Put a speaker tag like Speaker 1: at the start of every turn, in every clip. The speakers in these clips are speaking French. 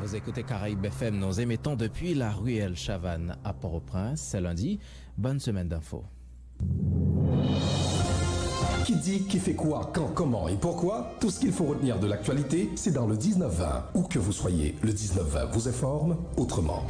Speaker 1: Vous écoutez Caraïbes FM, nous émettons depuis la ruelle Chavannes à Port-au-Prince. C'est lundi. Bonne semaine d'infos.
Speaker 2: Qui dit, qui fait quoi, quand, comment et pourquoi? Tout ce qu'il faut retenir de l'actualité, c'est dans le 19-20. Où que vous soyez, le 19-20 vous informe autrement.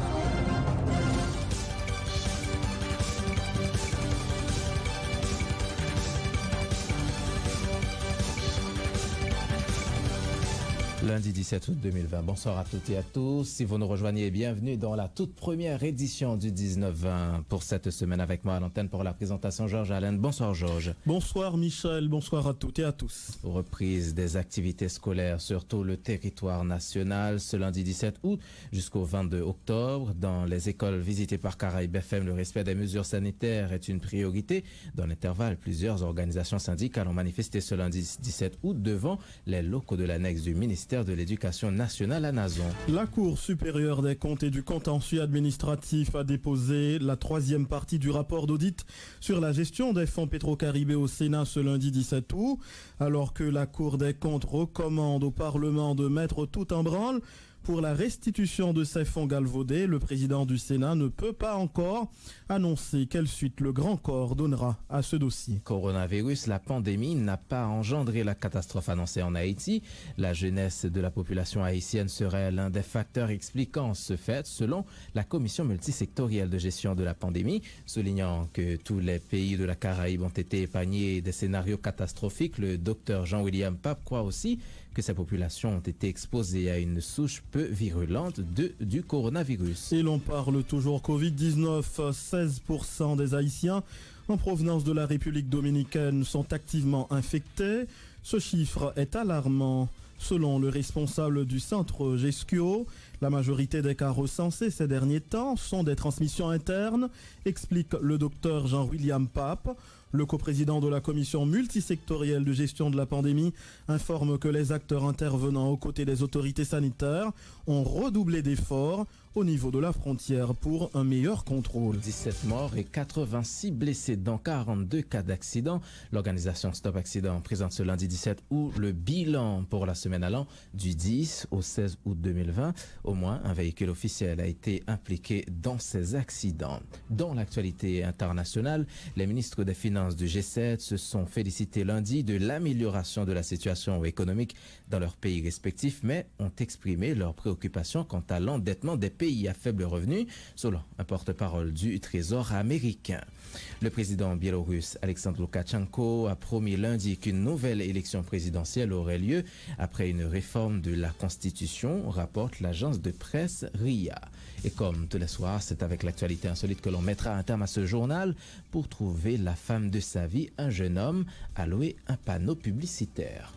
Speaker 1: Lundi 17 août 2020. Bonsoir à toutes et à tous. Si vous nous rejoignez, bienvenue dans la toute première édition du 19-20 pour cette semaine avec moi à l'antenne pour la présentation Georges Allen. Bonsoir Georges.
Speaker 3: Bonsoir Michel, bonsoir à toutes et à tous.
Speaker 1: Reprise des activités scolaires sur tout le territoire national ce lundi 17 août jusqu'au 22 octobre. Dans les écoles visitées par Caraïbes FM, le respect des mesures sanitaires est une priorité. Dans l'intervalle, plusieurs organisations syndicales ont manifesté ce lundi 17 août devant les locaux de l'annexe du ministère de l'Éducation nationale à Nazon.
Speaker 3: La Cour supérieure des comptes et du contentieux administratif a déposé la troisième partie du rapport d'audit sur la gestion des fonds pétro-caribés au Sénat ce lundi 17 août, alors que la Cour des comptes recommande au Parlement de mettre tout en branle pour la restitution de ces fonds galvaudés. Le président du Sénat ne peut pas encore annoncer quelle suite le grand corps donnera à ce dossier.
Speaker 1: Coronavirus, la pandémie n'a pas engendré la catastrophe annoncée en Haïti. La jeunesse de la population haïtienne serait l'un des facteurs expliquant ce fait, selon la commission multisectorielle de gestion de la pandémie, soulignant que tous les pays de la Caraïbe ont été épargnés des scénarios catastrophiques. Le docteur Jean-William Pape croit aussi que ces populations ont été exposées à une souche peu virulente du coronavirus.
Speaker 3: Et l'on parle toujours Covid-19, 16% des Haïtiens en provenance de la République dominicaine sont activement infectés. Ce chiffre est alarmant. Selon le responsable du centre GESCIO, la majorité des cas recensés ces derniers temps sont des transmissions internes, explique le docteur Jean-William Pape. Le coprésident de la commission multisectorielle de gestion de la pandémie informe que les acteurs intervenant aux côtés des autorités sanitaires ont redoublé d'efforts au niveau de la frontière pour un meilleur contrôle.
Speaker 1: 17 morts et 86 blessés dans 42 cas d'accident. L'organisation Stop Accident présente ce lundi 17 août le bilan pour la semaine allant du 10 au 16 août 2020. Au moins un véhicule officiel a été impliqué dans ces accidents. Dans l'actualité internationale, les ministres des Finances du G7 se sont félicités lundi de l'amélioration de la situation économique dans leurs pays respectifs, mais ont exprimé leurs préoccupations quant à l'endettement des pays à faible revenu, selon un porte-parole du Trésor américain. Le président biélorusse Alexandre Loukachenko a promis lundi qu'une nouvelle élection présidentielle aurait lieu après une réforme de la Constitution, rapporte l'agence de presse RIA. Et comme tous les soirs, c'est avec l'actualité insolite que l'on mettra un terme à ce journal. Pour trouver la femme de sa vie, un jeune homme a loué un panneau publicitaire.